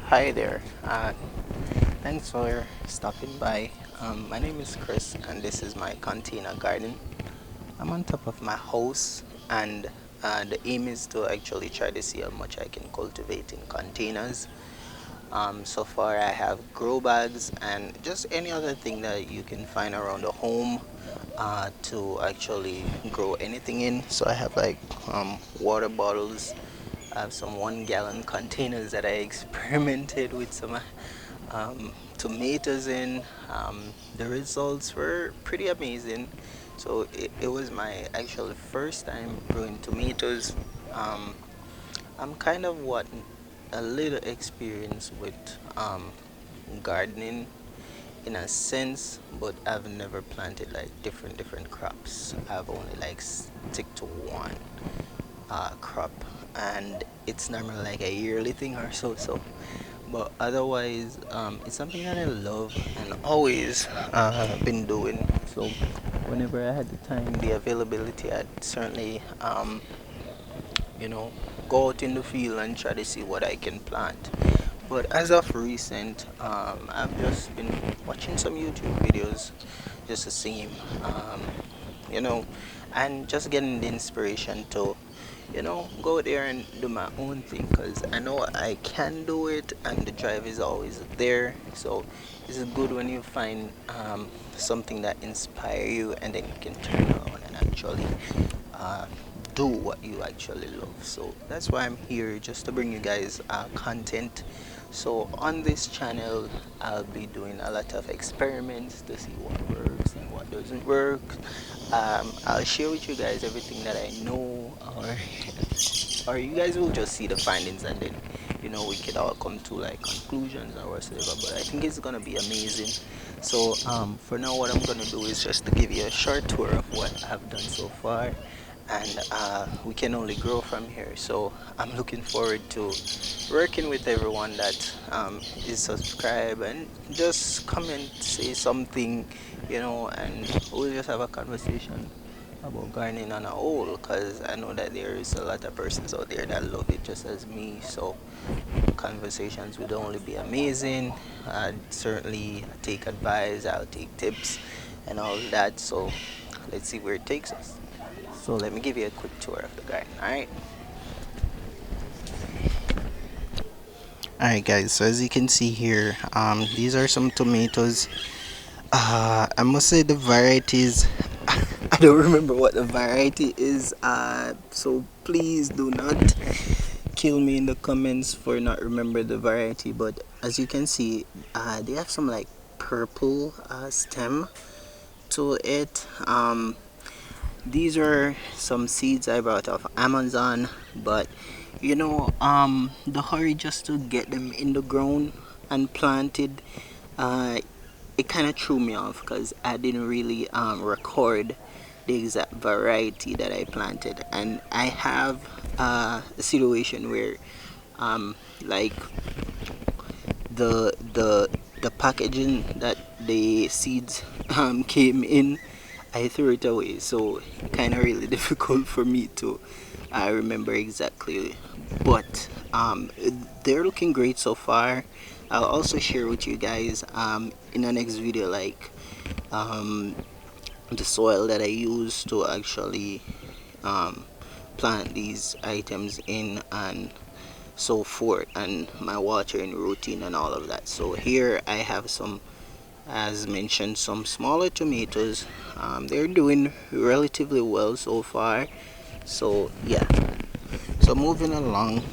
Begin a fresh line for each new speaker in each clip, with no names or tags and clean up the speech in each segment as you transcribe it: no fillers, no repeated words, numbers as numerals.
Hi there. Thanks for stopping by. My name is Chris, and this is my container garden. I'm on top of my house, and the aim is to actually try to see how much I can cultivate in containers. So far, I have grow bags and just any other thing that you can find around the home to actually grow anything in. So I have like water bottles. I have some 1 gallon containers that I experimented with some tomatoes in. The results were pretty amazing. So it was my actual first time growing tomatoes. Um, I'm kind of what a little experience with gardening in a sense, but I've never planted like different crops. I've only like stick to one crop, and it's normally like a yearly thing or so. But otherwise, it's something that I love and always been doing. So whenever I had the time, the availability, I'd certainly you know go out in the field and try to see what I can plant. But as of recent, I've just been watching some YouTube videos just to see, you know, and just getting the inspiration to, go there and do my own thing because I know I can do it and the drive is always there. So it's good when you find something that inspire you and then you can turn around and actually uh, do what you actually love. So that's why I'm here, just to bring you guys content. So on this channel, I'll be doing a lot of experiments to see what works and what doesn't work. I'll share with you guys everything that I know, or you guys will just see the findings and then we could all come to like conclusions or whatever. But I think it's gonna be amazing. So for now, what I'm gonna do is just to give you a short tour of what I've done so far, and we can only grow from here. So I'm looking forward to working with everyone that is subscribed and just comment, say something, and we'll just have a conversation about gardening on a whole, because I know that there is a lot of persons out there that love it just as me. So conversations would only be amazing. I'd certainly take advice, I'll take tips and all that. So let's see where it takes us. So let me give you a quick tour of the garden. Alright guys, so as you can see here, these are some tomatoes. I must say the varieties, I don't remember what the variety is, so please do not kill me in the comments for not remember the variety. But as you can see, they have some like purple stem to it. These are some seeds I brought off Amazon, but the hurry just to get them in the ground and planted, uh, it kind of threw me off because I didn't really record the exact variety that I planted. And I have a situation where like the packaging that the seeds came in, I threw it away. So kind of really difficult for me to remember exactly. But they're looking great so far. I'll also share with you guys in the next video, like the soil that I use to actually um, plant these items in and so forth, and my watering routine and all of that. So here I have some, as mentioned, some smaller tomatoes. They're doing relatively well so far. So yeah, so moving along,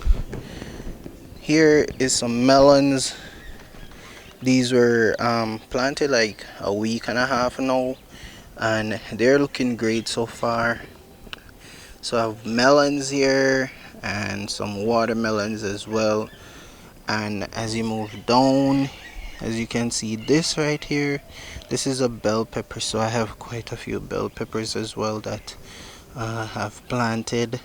here is some melons. These were planted like a week and a half now, and they're looking great so far. So I have melons here and some watermelons as well. And as you move down, as you can see, this right here, this is a bell pepper. So I have quite a few bell peppers as well that I've planted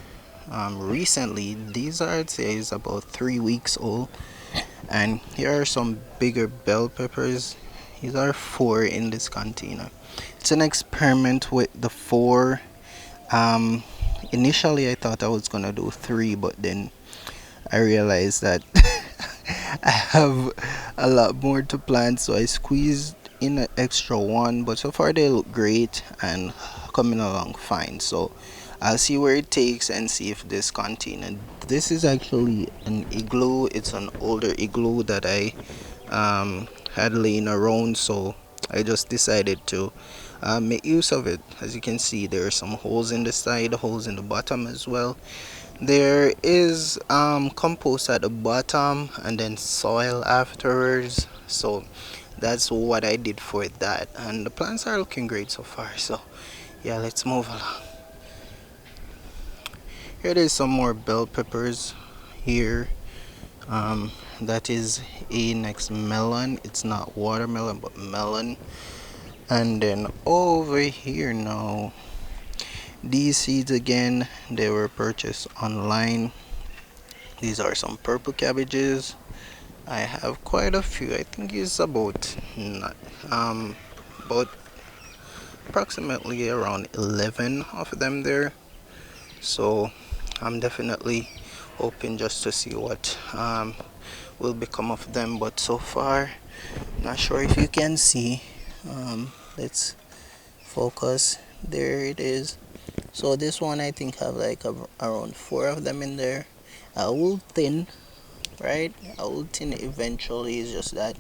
recently. These are, I'd say, is about 3 weeks old. And here are some bigger bell peppers. These are 4 in this container. It's an experiment with the 4. um Initially I thought I was gonna do 3, but then I realized that I have a lot more to plant, so I squeezed in an extra one. But so far, they look great and coming along fine. So I'll see where it takes and see if this container. This is actually an igloo. It's an older igloo that I had laying around, so I just decided to make use of it. As you can see, there are some holes in the side, holes in the bottom as well. There is compost at the bottom and then soil afterwards. So that's what I did for that, and the plants are looking great so far. So yeah, let's move along. Here there's some more bell peppers here. That is a next melon. It's not watermelon but melon. And then over here now, these seeds again, they were purchased online. These are some purple cabbages. I have quite a few. I think it's about not, about approximately around 11 of them there. So I'm definitely hoping just to see what will become of them. But so far, not sure if you can see. Let's focus. There it is. So this one I think have like around four of them in there. I will thin, right? I will thin eventually. It's just that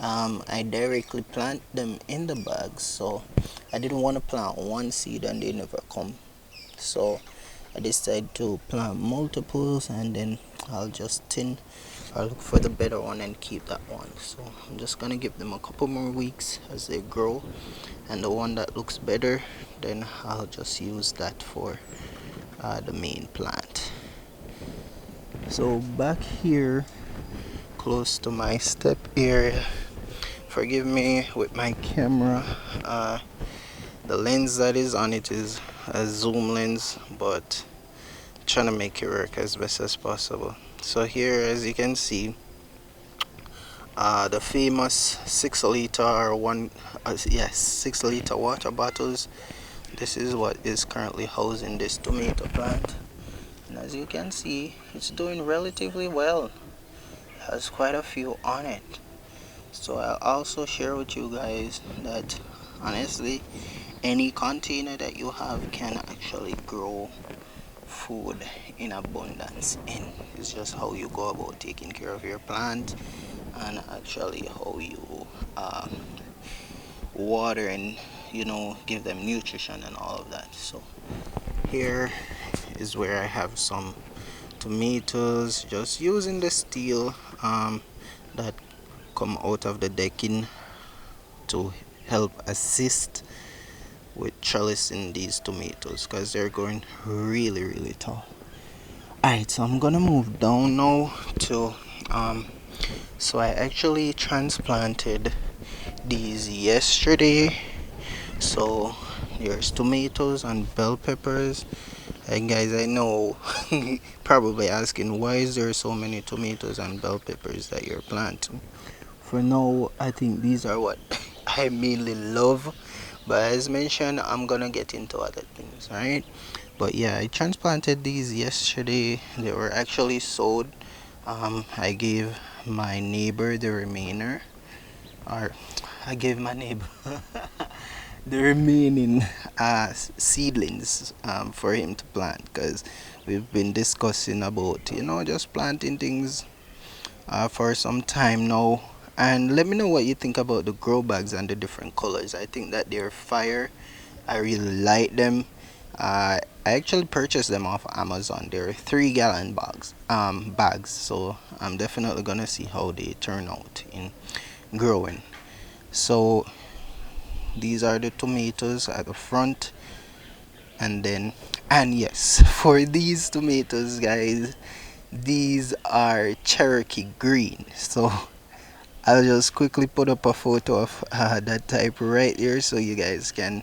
I directly plant them in the bags, so I didn't want to plant one seed and they never come. So I decided to plant multiples and then I'll just thin. I'll look for the better one and keep that one. So I'm just gonna give them a couple more weeks as they grow, and the one that looks better, then I'll just use that for the main plant. So back here close to my step area, forgive me with my camera, the lens that is on it is a zoom lens, but trying to make it work as best as possible. So here, as you can see, the famous 6 liter or one, yes, 6 liter water bottles. This is what is currently housing this tomato plant, and as you can see, it's doing relatively well. It has quite a few on it. So I'll also share with you guys that honestly, any container that you have can actually grow food in abundance in. It's just how you go about taking care of your plant and actually how you water and give them nutrition and all of that. So here is where I have some tomatoes, just using the steel that come out of the decking to help assist with trellising these tomatoes because they're growing really tall. Alright, so I'm gonna move down now to so I actually transplanted these yesterday. So there's tomatoes and bell peppers. And guys, I know probably asking why is there so many tomatoes and bell peppers that you're planting. For now, I think these are what I mainly love, but as mentioned, I'm gonna get into other things, right? But yeah, I transplanted these yesterday. They were actually sowed. I gave my neighbor the remainder, or I gave my neighbor the remaining seedlings for him to plant, because we've been discussing about just planting things for some time now. And let me know what you think about the grow bags and the different colors. I think that they're fire. I really like them. I actually purchased them off Amazon. They're 3 gallon bags. So I'm definitely gonna see how they turn out in growing. So these are the tomatoes at the front, and yes, for these tomatoes, guys, these are Cherokee green. So I'll just quickly put up a photo of that type right here so you guys can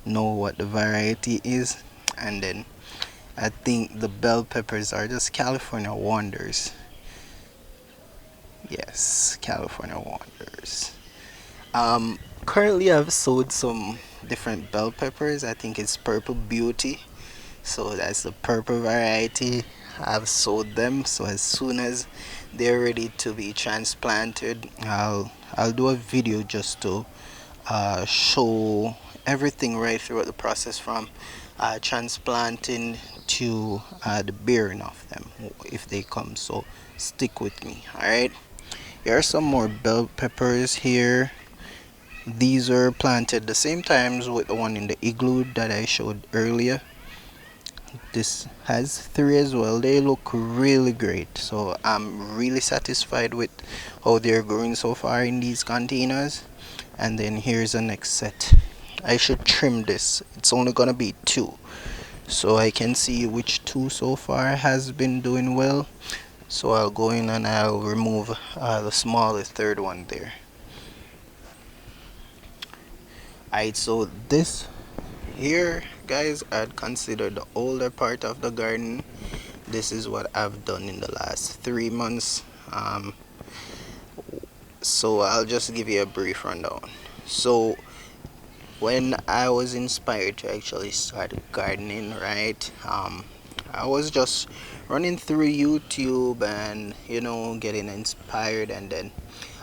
know what the variety is. And then I think the bell peppers are just California Wonders. Yes, California Wonders. Currently I've sowed some different bell peppers. I think it's Purple Beauty. So that's the purple variety. I've sowed them, so as soon as they're ready to be transplanted, I'll do a video just to show everything right throughout the process from transplanting to the bearing of them if they come. So stick with me. All right. Here are some more bell peppers here. These are planted the same times with the one in the igloo that I showed earlier. This has three as well. They look really great, so I'm really satisfied with how they're growing so far in these containers. And then here's the next set. I should trim this. It's only gonna be two, so I can see which two so far has been doing well. So I'll go in and I'll remove the smaller third one there. Alright, so this here, guys, I'd consider the older part of the garden. This is what I've done in the last 3 months. So I'll just give you a brief rundown. So when I was inspired to actually start gardening, right? I was just running through YouTube and getting inspired, and then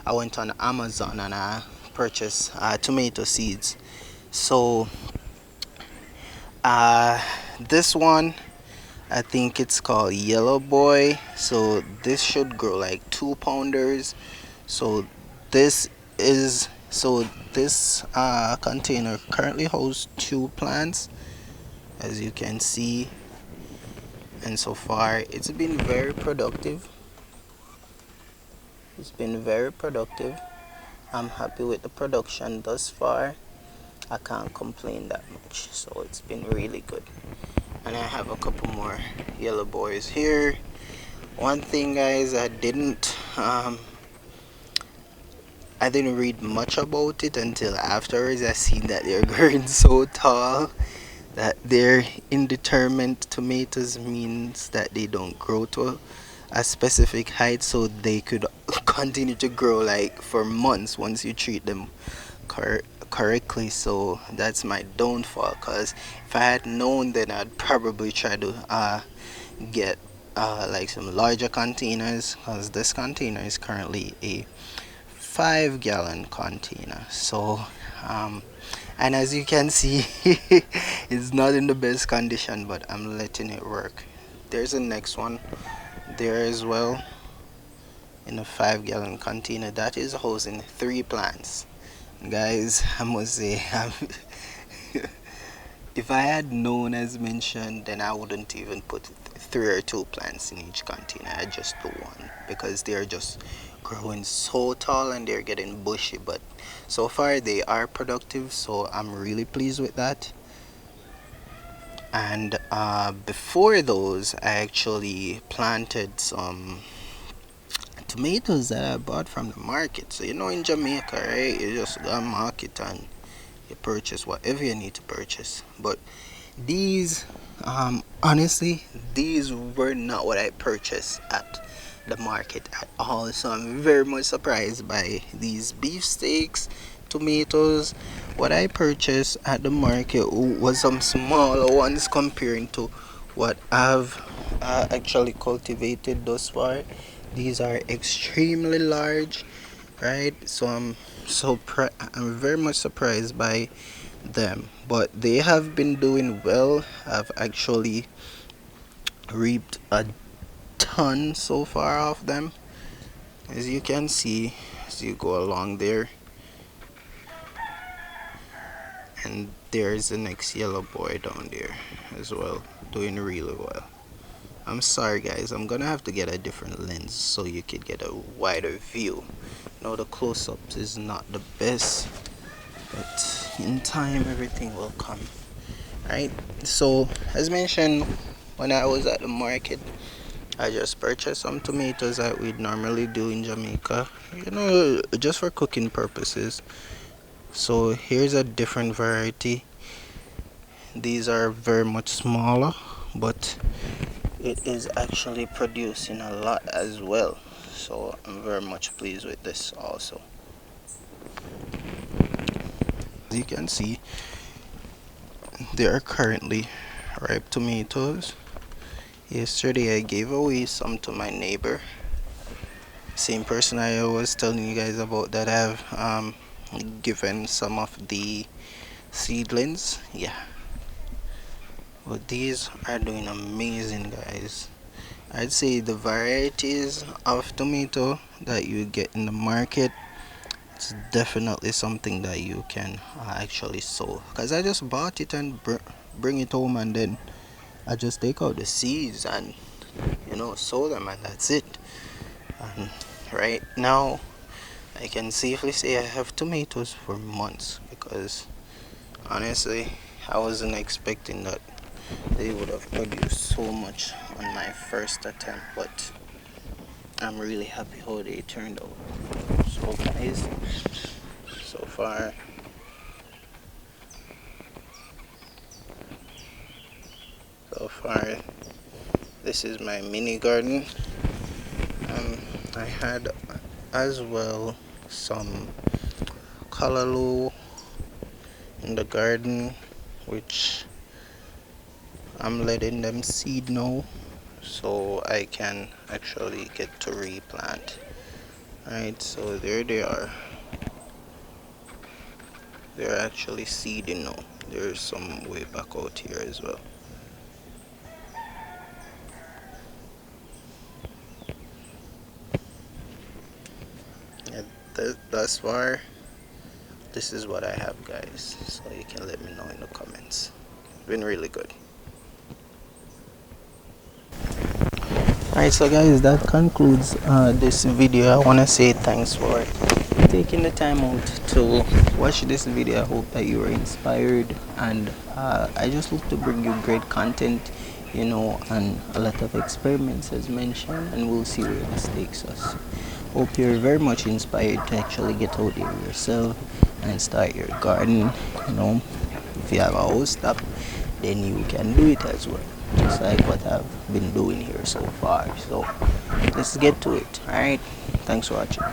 I went on Amazon and I purchased tomato seeds. So this one, I think it's called Yellow Boy. So this should grow like 2 pounders. So this is this container currently holds two plants, as you can see, and so far it's been very productive. It's been very productive. I'm happy with the production thus far. I can't complain that much, so it's been really good. And I have a couple more yellow boys here. One thing, guys, I didn't read much about it until afterwards. I seen that they're growing so tall that they're indeterminate tomatoes means that they don't grow to a specific height, so they could continue to grow like for months once you treat them correctly. So that's my downfall, because if I had known, then I'd probably try to get like some larger containers, because this container is currently a 5-gallon container. So and as you can see, it's not in the best condition, but I'm letting it work. There's the next one there as well, in a 5-gallon container that is housing 3 plants. Guys, I must say, if I had known, as mentioned, then I wouldn't even put 3 or 2 plants in each container. I just do one, because they're just growing so tall and they're getting bushy. But so far they are productive, so I'm really pleased with that. And before those, I actually planted some tomatoes that I bought from the market. So in Jamaica, right, you just go to the market and you purchase whatever you need to purchase. But these, honestly, these were not what I purchased at the market at all. So I'm very much surprised by these beefsteaks, tomatoes. What I purchased at the market was some smaller ones comparing to what I've actually cultivated thus far. These are extremely large, right? So I'm very much surprised by them, but they have been doing well. I've actually reaped a ton so far off them, as you can see as you go along there. And there's the next yellow boy down there as well, doing really well. I'm sorry, guys, I'm gonna have to get a different lens so you could get a wider view. The close-ups is not the best, but in time everything will come. Right, so as mentioned, when I was at the market, I just purchased some tomatoes that we'd normally do in Jamaica, just for cooking purposes. So here's a different variety. These are very much smaller, but it is actually producing a lot as well. So I'm very much pleased with this also. As you can see, there are currently ripe tomatoes Yesterday I gave away some to my neighbor. Same person I was telling you guys about that I've given some of the seedlings. Yeah. But these are doing amazing, guys. I'd say the varieties of tomato that you get in the market, it's definitely something that you can actually sow. Because I just bought it and bring it home, and then I just take out the seeds and sow them, and that's it. And right now I can safely say I have tomatoes for months, because honestly I wasn't expecting that they would have produced so much on my first attempt, but I'm really happy how they turned out. So guys, so far this is my mini garden. I had as well some callaloo in the garden, which I'm letting them seed now, so I can actually get to replant. Alright, so there they are. They're actually seeding now. There's some way back out here as well. Yeah, thus far, this is what I have, guys. So you can let me know in the comments. Been really good. Alright, so guys, that concludes this video. I want to say thanks for taking the time out to watch this video. I hope that you were inspired, and I just hope to bring you great content, and a lot of experiments as mentioned, and we'll see where this takes us. Hope you're very much inspired to actually get out there yourself and start your garden. If you have a house top, then you can do it as well, just like what I've been doing here so far. So let's get to it. Alright, thanks for watching.